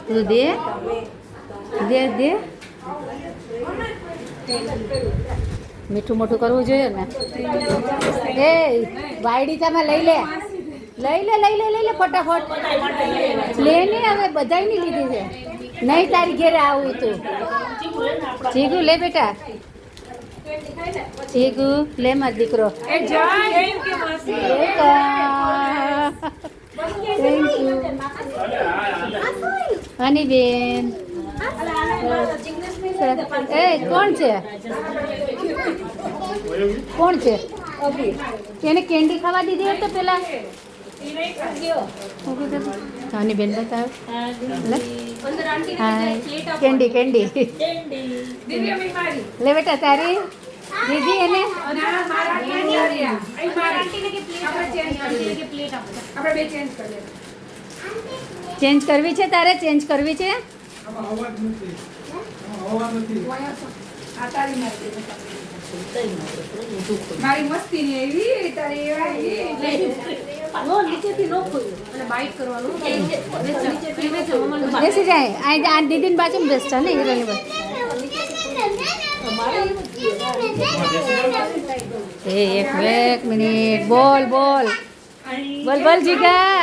તું દે દે દે. મીઠું મોટું કરવું જોઈએ ને. એ વાયડી તમે લઈ લે લઈ લે લઈ લે લઈ લે ફટાફટ લે ને. હવે બધાયની લીધી છે. નહીં તારી ઘેરે આવું તું. ચીગુ લે બેટા. ચીગુ લે માર દીકરો. Thank you. હની બેન. એ કોણ છે કોણ છે? એને કેન્ડી ખાવા દીધી હતી પેલા. હની બેન બતાવ. હા કેન્ડી કેન્ડી લે બેટા તારી દીદી એને. ચેન્જ કરવી છે તારે? ચેન્જ કરવી છે? મારી મસ્તી ની એવી તારી નીચેથી નો ખોયું અને બાઈટ કરવાનું બેસી જાય. આ દીદીની બાજુમાં બેસતા ને હીરોની બાજુ. એક મિનિટ બોલ બોલ બોલ બોલ જીગા.